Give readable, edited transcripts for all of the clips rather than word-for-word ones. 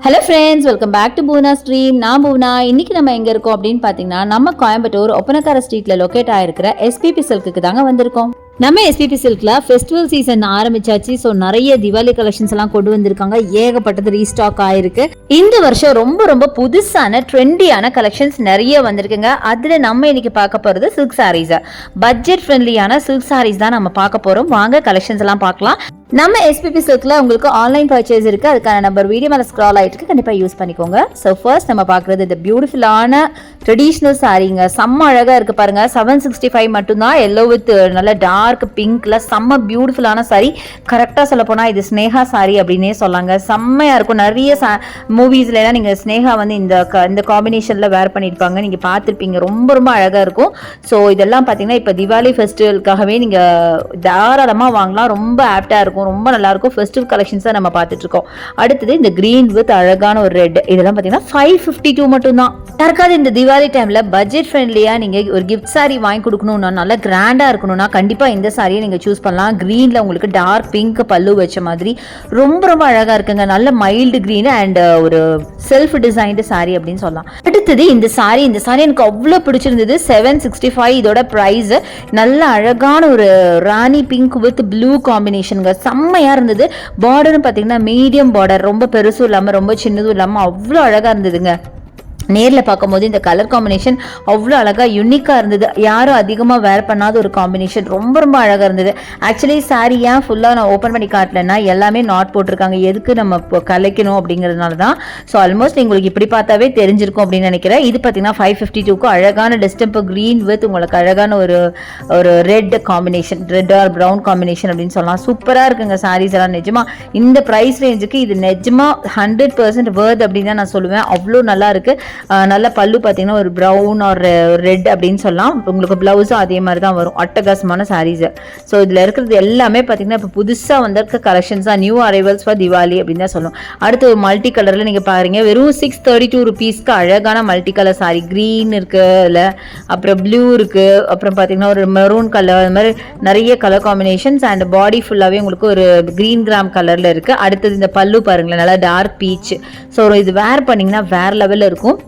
Hello friends, welcome back to Poona stream. நான் பூனா. இன்னைக்கு நம்ம எங்கே இருக்கோம் அப்படின்னு பார்த்தீங்கன்னா, நம்ம கோயம்புத்தூர் ஒப்பனக்கார ஸ்ட்ரீட்டில் லொக்கேட் ஆகிருக்கிற எஸ்பிபி சில்க்கு தாங்க வந்திருக்கோம். நம்ம எஸ்பிபி சில்க்ல ஃபெஸ்டிவல் சீசன் ஆரம்பிச்சாச்சு. ஸோ நிறைய திவாலி கலெக்ஷன்ஸ் எல்லாம் கொண்டு வந்திருக்காங்க. ஏகப்பட்டது ரீஸ்டாக் ஆயிருக்கு. இந்த வருஷம் ரொம்ப ரொம்ப புதுசான ட்ரெண்டியான கலெக்ஷன்ஸ் நிறைய வந்திருக்குங்க. அதுல நம்ம இன்னைக்கு பார்க்க போறது சில்க் சாரீஸ். பட்ஜெட் ஃப்ரெண்ட்லியான சில்க் சாரீஸ் தான் நம்ம பார்க்க போறோம். வாங்க கலெக்ஷன்ஸ் எல்லாம் பார்க்கலாம். நம்ம எஸ்பிபி சில்க்ல உங்களுக்கு ஆன்லைன் பர்ச்சேஸ் இருக்கு. அதுக்கான நம்பர் வீடியோ மேலே ஸ்க்ரால் ஆயிட்டு இருக்கு, கண்டிப்பா யூஸ் பண்ணிக்கோங்க. ஸோ ஃபர்ஸ்ட் நம்ம பார்க்கறது இந்த பியூட்டிஃபுல்லான ட்ரெடிஷ்னல் சாரீங்க. செம்ம அழகா இருக்கு பாருங்க. 765 மட்டும்தான். எல்லோ வித் நல்ல டார்க் பிங்க்ல செம்ம பியூட்டிஃபுல்லான சாரி. கரெக்டாக சொல்ல போனா இது ஸ்னேகா சாரி அப்படின்னே சொல்லாங்க. செம்மையா இருக்கும். நிறைய மூவிஸ்ல எல்லாம் நீங்க ஸ்னேகா வந்து இந்த காம்பினேஷன்ல வேர் பண்ணிருப்பாங்க, நீங்க பார்த்துருப்பீங்க. ரொம்ப ரொம்ப அழகா இருக்கும். ஸோ இதெல்லாம் பார்த்தீங்கன்னா இப்போ திவாலி ஃபெஸ்டிவலுக்காகவே நீங்க தாராளமா வாங்கலாம். ரொம்ப ஆப்டா இருக்கும், ரொம்ப நல்லா இருக்கும். ஃபெஸ்டிவல் கலெக்ஷன்ஸ் நம்ம பார்த்துட்டு இருக்கோம். அடுத்தது இந்த கிரீன் வித் அழகான ஒரு ரெட். இதெல்லாம் பார்த்தீங்கன்னா 552 மட்டும் தான். யாருக்காவது இந்த திவாலி டைம்ல பட்ஜெட் ஃப்ரெண்ட்லியா நீங்க ஒரு கிஃப்ட் சாரி வாங்கி கொடுக்கணும்னா, நல்லா கிராண்டா இருக்கணும்னா கண்டிப்பா இந்த சாரியை நீங்க சூஸ் பண்ணலாம். கிரீன்ல உங்களுக்கு டார்க் பிங்க் பல்லு வச்ச மாதிரி ரொம்ப ரொம்ப அழகா இருக்குங்க. நல்ல மைல்டு கிரீன் அண்ட் ஒரு செல்ஃப் டிசைன்டு சாரி அப்படின்னு சொல்லலாம். அடுத்தது இந்த சாரி எனக்கு அவ்வளவு பிடிச்சிருந்தது. 765 இதோட பிரைஸ். நல்ல அழகான ஒரு ராணி பிங்க் வித் ப்ளூ காம்பினேஷனுங்க. செம்மையா இருந்தது. பார்டரும் பாத்தீங்கன்னா மீடியம் பார்டர், ரொம்ப பெருசும் இல்லாம ரொம்ப சின்னதும் இல்லாம அவ்வளோ அழகா இருந்ததுங்க. நேரில் பார்க்கும்போது இந்த கலர் காம்பினேஷன் அவ்வளோ அழகாக யூனிக்காக இருந்தது. யாரும் அதிகமாக வேர் பண்ணாத ஒரு காம்பினேஷன். ரொம்ப ரொம்ப அழகாக இருந்தது. ஆக்சுவலி சாரி ஏன் ஃபுல்லாக நான் ஓப்பன் பண்ணி காட்டலன்னா எல்லாமே நாட் போட்டிருக்காங்க. எதுக்கு நம்ம இப்போ கலைக்கணும் அப்படிங்கிறதுனால தான். ஸோ ஆல்மோஸ்ட் உங்களுக்கு இப்படி பார்த்தாவே தெரிஞ்சிருக்கும் அப்படின்னு நினைக்கிறேன். இது பார்த்தீங்கன்னா 552க்கு அழகான டிஸ்டம்பர் க்ரீன் வித் உங்களுக்கு அழகான ஒரு red combination, red or brown combination அப்படின்னு சொல்லலாம். சூப்பராக இருக்குங்க சாரீஸ் எல்லாம். நிஜமா இந்த ப்ரைஸ் ரேஞ்சுக்கு இது நிஜமா 100% வேர்த் அப்படின்னு தான் நான் சொல்லுவேன். அவ்வளோ நல்லா இருக்கு. நல்ல பல்லு பார்த்தீங்கன்னா ஒரு ப்ரௌன் ஒரு ரெட் அப்படின்னு சொல்லலாம். உங்களுக்கு பிளவுஸும் அதே மாதிரி தான் வரும். அட்டகாசமான சாரீஸ். ஸோ இதில் இருக்கிறது எல்லாமே பார்த்தீங்கன்னா இப்போ புதுசாக வந்திருக்க கலெக்ஷன்ஸ் தான். நியூ அரைவல்ஸ் ஃபார் திவாலி அப்படின்னு தான் சொல்லணும். அடுத்து ஒரு மல்டி கலரில் நீங்கள் பாருங்க, வெறும் 632 ருபீஸ்க்கு அழகான மல்டி கலர் சாரி. க்ரீன் இருக்கு, இல்லை அப்புறம் ப்ளூ இருக்கு, அப்புறம் பார்த்தீங்கன்னா ஒரு மெரூன் கலர், அது மாதிரி நிறைய கலர் காம்பினேஷன்ஸ். அண்ட் பாடி ஃபுல்லாகவே உங்களுக்கு ஒரு கிரீன் கிராம் கலரில் இருக்கு. அடுத்தது இந்த பல்லு பாருங்களேன், நல்லா டார்க் பீச். ஸோ இது வேர் பண்ணிங்கன்னா வேற லெவலில் இருக்கும்.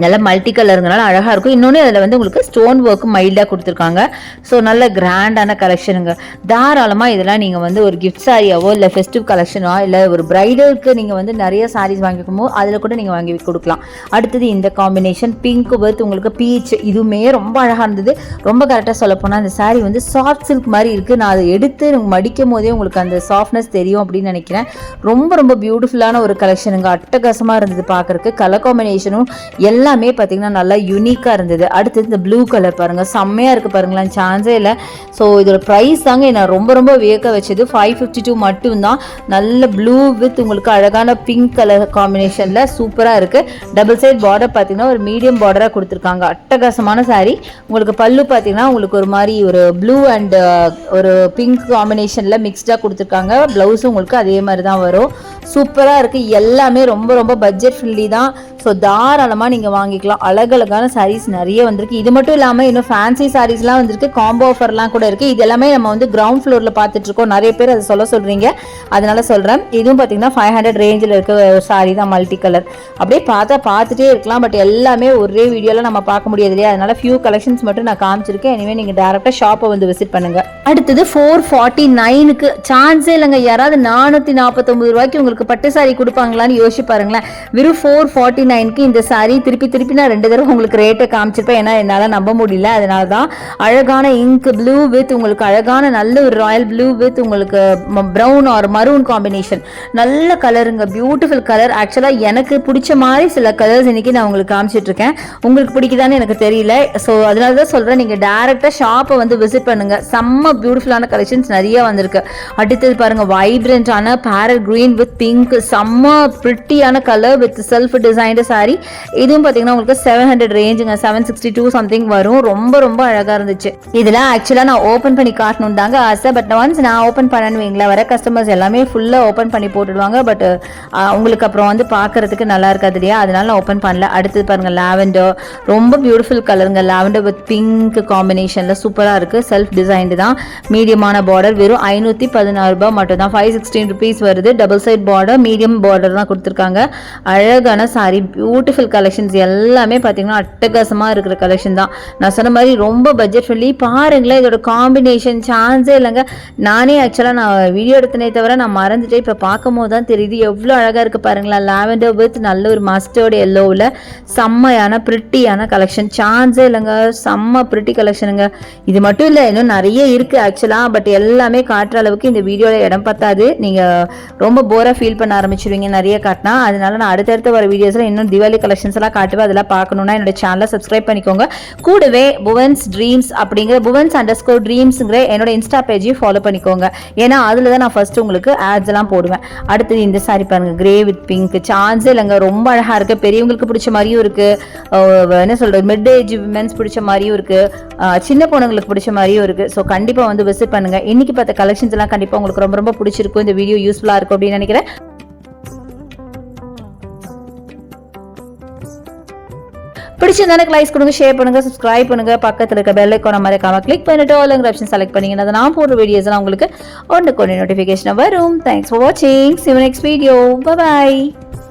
நல்ல மல்டி கலருங்கனால அழகாக இருக்கும். இன்னொன்று அதில் வந்து உங்களுக்கு ஸ்டோன் ஒர்க்கு மைல்டாக கொடுத்துருக்காங்க. ஸோ நல்ல கிராண்டான கலெக்ஷனுங்க. தாராளமாக இதெல்லாம் நீங்கள் வந்து ஒரு கிஃப்ட் சாரியாவோ இல்லை ஃபெஸ்டிவ் கலெக்ஷனோ இல்லை ஒரு பிரைடலுக்கு நீங்கள் வந்து நிறைய சாரீஸ் வாங்கிக்கும்போது அதில் கூட நீங்கள் வாங்கி கொடுக்கலாம். அடுத்தது இந்த காம்பினேஷன் பிங்க் வித் உங்களுக்கு பீச். இதுவுமே ரொம்ப அழகாக இருந்தது. ரொம்ப கரெக்டாக சொல்ல போனால் அந்த சாரீ வந்து சாஃப்ட் சில்க் மாதிரி இருக்குது. நான் அதை எடுத்து மடிக்கும் போதே உங்களுக்கு அந்த சாஃப்ட்னஸ் தெரியும் அப்படின்னு நினைக்கிறேன். ரொம்ப ரொம்ப பியூட்டிஃபுல்லான ஒரு கலெக்ஷனுங்க. அட்டகாசமாக இருந்தது பார்க்குறதுக்கு. கலர் காம்பினேஷனும் எல்லாமே பார்த்தீங்கன்னா நல்லா யூனிக்காக இருந்தது. அடுத்தது இந்த ப்ளூ கலர் பாருங்கள், செம்மையாக இருக்குது பாருங்களேன், சான்ஸே இல்லை. ஸோ இதோட ப்ரைஸ் தாங்க என்னை ரொம்ப ரொம்ப வியக்க வச்சது. 552 மட்டும்தான். நல்ல ப்ளூ வித் உங்களுக்கு அழகான பிங்க் கலர் காம்பினேஷனில் சூப்பராக இருக்குது. டபுள் சைட் பார்டர் பார்த்தீங்கன்னா ஒரு மீடியம் பார்டராக கொடுத்துருக்காங்க. அட்டகாசமான சாரீ. உங்களுக்கு பல்லு பார்த்தீங்கன்னா உங்களுக்கு ஒரு மாதிரி ஒரு ப்ளூ அண்ட் ஒரு பிங்க் காம்பினேஷனில் மிக்ஸ்டாக கொடுத்துருக்காங்க. ப்ளவுஸும் உங்களுக்கு அதே மாதிரி தான் வரும். சூப்பராக இருக்குது. எல்லாமே ரொம்ப ரொம்ப பட்ஜெட் ஃப்ரெண்ட்லி தான். ஸோ தாராளமாக நீங்கள் வாங்கிக்கலாம். அழகழகான சாரீஸ் நிறைய வந்திருக்கு. இது மட்டும் இல்லாமல் இன்னும் ஃபேன்சி சாரீஸ்லாம் வந்திருக்கு. காம்போ ஆஃபர்லாம் கூட இருக்குது. இது எல்லாமே நம்ம வந்து கிரவுண்ட் ஃப்ளோரில் பார்த்துட்ருக்கோம். நிறைய பேர் அதை சொல்கிறீங்க, அதனால சொல்கிறேன். இதுவும் பார்த்தீங்கன்னா 500 ரேஞ்சில் இருக்க ஒரு சாரீ தான், மல்டி கலர். அப்படியே பார்த்துட்டே இருக்கலாம். பட் எல்லாமே ஒரே வீடியோவில் நம்ம பார்க்க முடியாது இல்லையா? அதனால ஃபியூ கலெக்ஷன்ஸ் மட்டும் நான் காமிச்சிருக்கேன். இனிமேல் நீங்கள் டேரெக்டாக ஷாப்பை வந்து விசிட் பண்ணுங்கள். அடுத்தது 449க்கு சான்ஸே இல்லைங்க. யாராவது 449 ரூபாய்க்கு உங்களுக்கு பட்டு சாரீ கொடுப்பாங்களான்னு யோசிச்சு பாருங்களேன். வெறும் 449க்கு இந்த சாரீ திருப்பி நான் 2 தடவை உங்களுக்கு ரேட்டை காமிச்சிருப்பேன். ஏன்னா என்னால் நம்ப முடியல. அதனால தான். அழகான இங்க் ப்ளூ வித் உங்களுக்கு அழகான நல்ல ஒரு ராயல் ப்ளூ வித் உங்களுக்கு ப்ரௌன் ஆர் மரூன் காம்பினேஷன். நல்ல கலருங்க, பியூட்டிஃபுல் கலர். ஆக்சுவலாக எனக்கு பிடிச்ச மாதிரி சில கலர்ஸ் இன்னைக்கு நான் உங்களுக்கு காமிச்சிட்டு இருக்கேன். உங்களுக்கு பிடிக்குதான்னு எனக்கு தெரியல. ஸோ அதனால தான் சொல்கிறேன், நீங்கள் டேரெக்டாக ஷாப்பை வந்து விசிட் பண்ணுங்க. செம்ம பியூட்டிஃபுல்லான கலெக்ஷன்ஸ் நிறைய வந்திருக்கு. அடுத்தது பாருங்க, வைப்ரண்டான பேரட் கிரீன் வித் பிங்க். செம்ம பிரிட்டியான colour with self designed saree. இதுவும் பார்த்தீங்கன்னா உங்களுக்கு 700 ரேஞ்சுங்க, 762 சம்திங் வரும். ரொம்ப ரொம்ப அழகாக இருந்துச்சு. இதெல்லாம் ஆக்சுவலாக நான் ஓப்பன் பண்ணி காட்டணும் தாங்க ஆசை. பட் ஒன்ஸ் நான் ஓப்பன் பண்ணேன்னு வைங்களேன், வர கஸ்டமர்ஸ் எல்லாமே ஃபுல்லாக ஓப்பன் பண்ணி போட்டுடுவாங்க. பட் உங்களுக்கு அப்புறம் வந்து பார்க்கறதுக்கு நல்லா இருக்காது இல்லையா, அதனால நான் ஓப்பன் பண்ணல. அடுத்தது பாருங்கள், லாவெண்டர். ரொம்ப பியூட்டிஃபுல் கலருங்க. லாவெண்டர் வித் பிங்க் காம்பினேஷனில் சூப்பராக இருக்குது. செல்ஃப் டிசைன்டு தான். மீடியமான பார்டர். வெறும் 516 ரூபாய் மட்டும் தான். 516 ருபீஸ் வருது. Double side border, medium border தான் கொடுத்துருக்காங்க. அழகான சாரி, பியூட்டிஃபுல் கலெக்ஷன்ஸ் எல்லாமே பார்த்தீங்கன்னா அட்டகாசமாக இருக்கிற கலெக்ஷன் தான். நான் சொன்ன மாதிரி ரொம்ப பட்ஜெட் ஃப்ரெண்ட்லி. பாருங்களேன், இதோட காம்பினேஷன் சான்ஸே இல்லைங்க. நானே ஆக்சுவலாக நான் வீடியோ எடுத்தனே தவிர நான் மறந்துட்டேன். இப்போ பார்க்கும் போது தான் தெரியுது எவ்வளோ அழகாக இருக்குது பாருங்களேன். லாவெண்டர் வித் நல்ல ஒரு மஸ்டர்ட் எல்லோவில் செம்மையான பிரிட்டியான கலெக்ஷன். சான்ஸே இல்லைங்க, செம்ம பிரிட்டி கலெக்ஷனுங்க. இது மட்டும் இல்லை, இன்னும் நிறைய இருக்குது ஆக்சுவலாக. பட் எல்லாமே காட்டுற அளவுக்கு இந்த வீடியோவில் இடம் பத்தாது. நீங்கள் ரொம்ப போராக ஃபீல் பண்ண ஆரம்பிச்சிருவீங்க நிறைய காட்டினா. அதனால நான் அடுத்தடுத்து வர வீடியோஸில் இன்னும் தீபாவளி கலெக்ஷன்ஸ் எல்லாம் காட்டுவேன். அதெல்லாம் பார்க்கணுன்னா என்னோட சேனலை சப்ஸ்கிரைப் பண்ணிக்கோங்க. கூடவே புவன்ஸ் ட்ரீம்ஸ் அப்படிங்கிற புவன்ஸ்_ட்ரீம்ஸுங்கிற என்னோட இன்ஸ்டா பேஜையும் ஃபாலோ பண்ணிக்கோங்க. ஏன்னா அதில் தான் நான் ஃபர்ஸ்ட் உங்களுக்கு ஆட்ஸ் எல்லாம் போடுவேன். அடுத்தது இந்த சாரி பாருங்க, கிரே வித் பிங்க். சான்ஸே இல்லைங்க, ரொம்ப அழகாக இருக்குது. பெரியவங்களுக்கு பிடிச்ச மாதிரியும் இருக்குது, என்ன சொல்கிறது, மிட் ஏஜ் விமென்ஸ் பிடிச்ச மாதிரியும் இருக்குது, சின்ன பொண்ணுங்களுக்கு பிடிச்ச மாதிரியும் இருக்குது. ஸோ கண்டிப்பாக வந்து விசிட் பண்ணுங்கள். இன்னைக்கு பார்த்த கலெக்ஷன்ஸ் எல்லாம் கண்டிப்பாக உங்களுக்கு ரொம்ப ரொம்ப பிடிச்சிருக்கும். இந்த வீடியோ யூஸ்ஃபுல்லாக இருக்கும் அப்படின்னு நினைக்கிறேன். பிடிச்சிருந்தா எனக்கு லைக்ஸ் கொடுங்க, ஷேர் பண்ணுங்க, சப்ஸ்கிரைப் பண்ணுங்க. பக்கத்தில் இருக்க பெல் ஐக்கான மறக்காம கிளிக் பண்ணிட்டு ஆல் ஆப்ஷன் செலக்ட் பண்ணீங்கன்னா நான் போடுற வீடியோஸ் எல்லாம் உங்களுக்கு ஒன்று நோட்டிஃபிகேஷன் வரும். தேங்க்ஸ் ஃபார் வாட்சிங். See you next video. Bye bye.